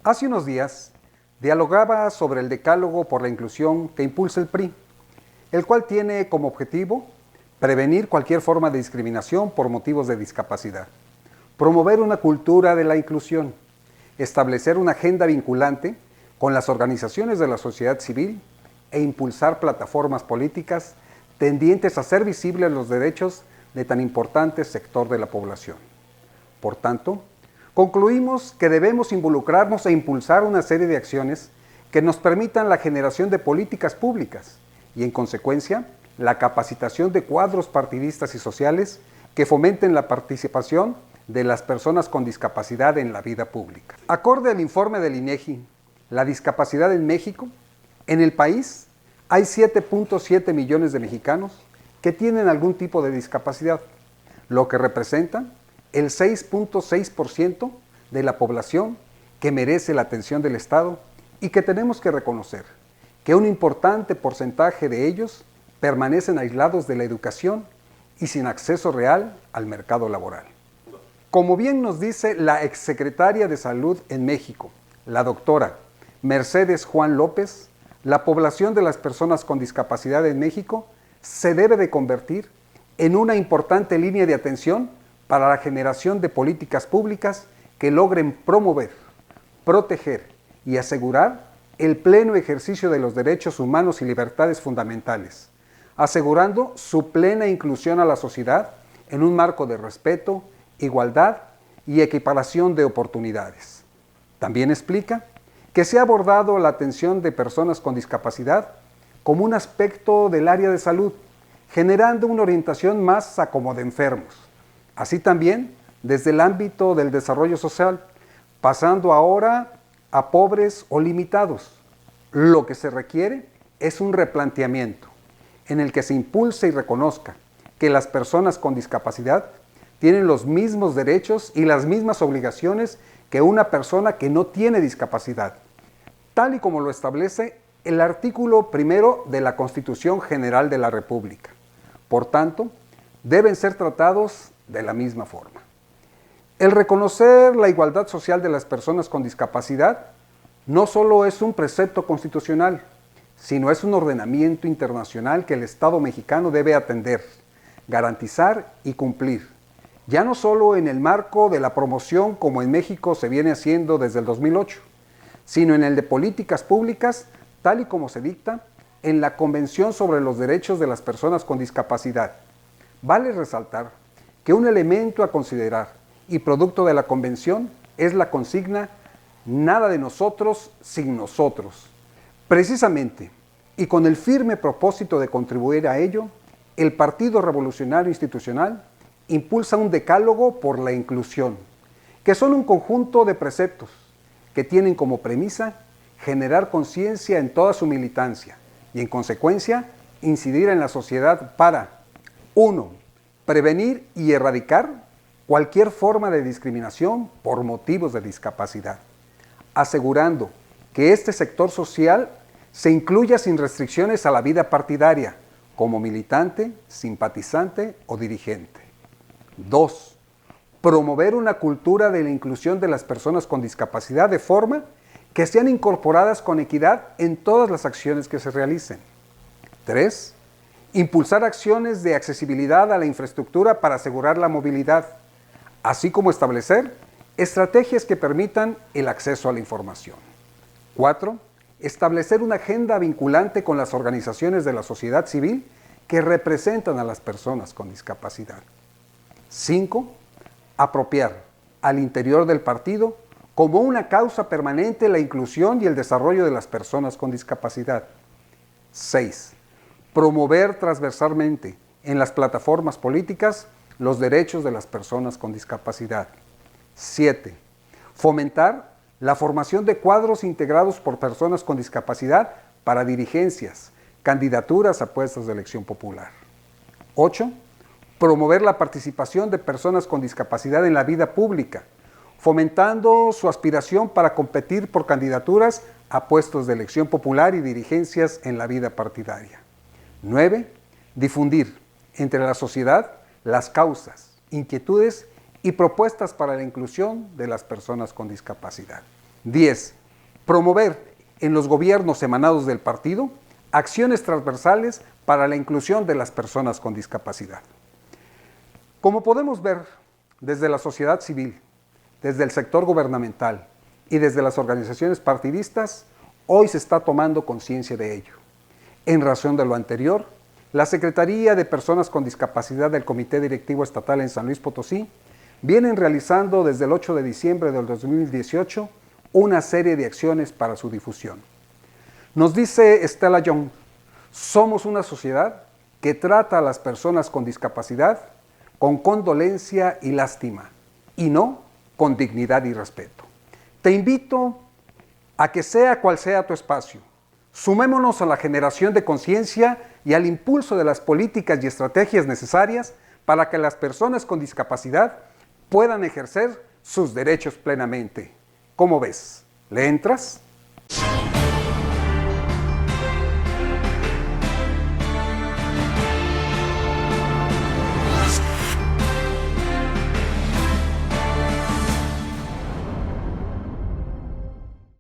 Hace unos días dialogaba sobre el decálogo por la inclusión que impulsa el PRI, el cual tiene como objetivo prevenir cualquier forma de discriminación por motivos de discapacidad, promover una cultura de la inclusión, establecer una agenda vinculante con las organizaciones de la sociedad civil e impulsar plataformas políticas tendientes a hacer visibles los derechos de tan importante sector de la población. Por tanto, concluimos que debemos involucrarnos e impulsar una serie de acciones que nos permitan la generación de políticas públicas y, en consecuencia, la capacitación de cuadros partidistas y sociales que fomenten la participación de las personas con discapacidad en la vida pública. Acorde al informe del INEGI, la discapacidad en México, en el país hay 7.7 millones de mexicanos que tienen algún tipo de discapacidad, lo que representa el 6.6% de la población que merece la atención del Estado y que tenemos que reconocer que un importante porcentaje de ellos permanecen aislados de la educación y sin acceso real al mercado laboral. Como bien nos dice la exsecretaria de Salud en México, la doctora Mercedes Juan López, la población de las personas con discapacidad en México se debe de convertir en una importante línea de atención para la generación de políticas públicas que logren promover, proteger y asegurar el pleno ejercicio de los derechos humanos y libertades fundamentales, asegurando su plena inclusión a la sociedad en un marco de respeto, igualdad y equiparación de oportunidades. También explica que se ha abordado la atención de personas con discapacidad como un aspecto del área de salud, generando una orientación más a como de enfermos. Así también desde el ámbito del desarrollo social, pasando ahora a pobres o limitados. Lo que se requiere es un replanteamiento en el que se impulse y reconozca que las personas con discapacidad tienen los mismos derechos y las mismas obligaciones que una persona que no tiene discapacidad, tal y como lo establece el artículo 1 de la Constitución General de la República. Por tanto, deben ser tratados de la misma forma. El reconocer la igualdad social de las personas con discapacidad no solo es un precepto constitucional, sino es un ordenamiento internacional que el Estado mexicano debe atender, garantizar y cumplir, ya no solo en el marco de la promoción como en México se viene haciendo desde el 2008, sino en el de políticas públicas, tal y como se dicta en la Convención sobre los Derechos de las Personas con Discapacidad. Vale resaltar que un elemento a considerar y producto de la Convención es la consigna "Nada de nosotros sin nosotros". Precisamente, y con el firme propósito de contribuir a ello, el Partido Revolucionario Institucional impulsa un decálogo por la inclusión, que son un conjunto de preceptos que tienen como premisa generar conciencia en toda su militancia y, en consecuencia, incidir en la sociedad para 1. Prevenir y erradicar cualquier forma de discriminación por motivos de discapacidad, asegurando que este sector social se incluya sin restricciones a la vida partidaria, como militante, simpatizante o dirigente. 2. Promover una cultura de la inclusión de las personas con discapacidad de forma que sean incorporadas con equidad en todas las acciones que se realicen. 3. Impulsar acciones de accesibilidad a la infraestructura para asegurar la movilidad, así como establecer estrategias que permitan el acceso a la información. 4. Establecer una agenda vinculante con las organizaciones de la sociedad civil que representan a las personas con discapacidad. 5. Apropiar al interior del partido como una causa permanente la inclusión y el desarrollo de las personas con discapacidad. 6. Promover transversalmente en las plataformas políticas los derechos de las personas con discapacidad. 7. Fomentar la formación de cuadros integrados por personas con discapacidad para dirigencias, candidaturas a puestos de elección popular. 8. Promover la participación de personas con discapacidad en la vida pública, fomentando su aspiración para competir por candidaturas a puestos de elección popular y dirigencias en la vida partidaria. 9. Difundir entre la sociedad las causas, inquietudes y propuestas para la inclusión de las personas con discapacidad. 10. Promover en los gobiernos emanados del partido acciones transversales para la inclusión de las personas con discapacidad. Como podemos ver, desde la sociedad civil, desde el sector gubernamental y desde las organizaciones partidistas, hoy se está tomando conciencia de ello. En razón de lo anterior, la Secretaría de Personas con Discapacidad del Comité Directivo Estatal en San Luis Potosí vienen realizando desde el 8 de diciembre del 2018 una serie de acciones para su difusión. Nos dice Stella Young, somos una sociedad que trata a las personas con discapacidad con condolencia y lástima, y no con dignidad y respeto. Te invito a que sea cual sea tu espacio, sumémonos a la generación de conciencia y al impulso de las políticas y estrategias necesarias para que las personas con discapacidad puedan ejercer sus derechos plenamente. ¿Cómo ves? ¿Le entras?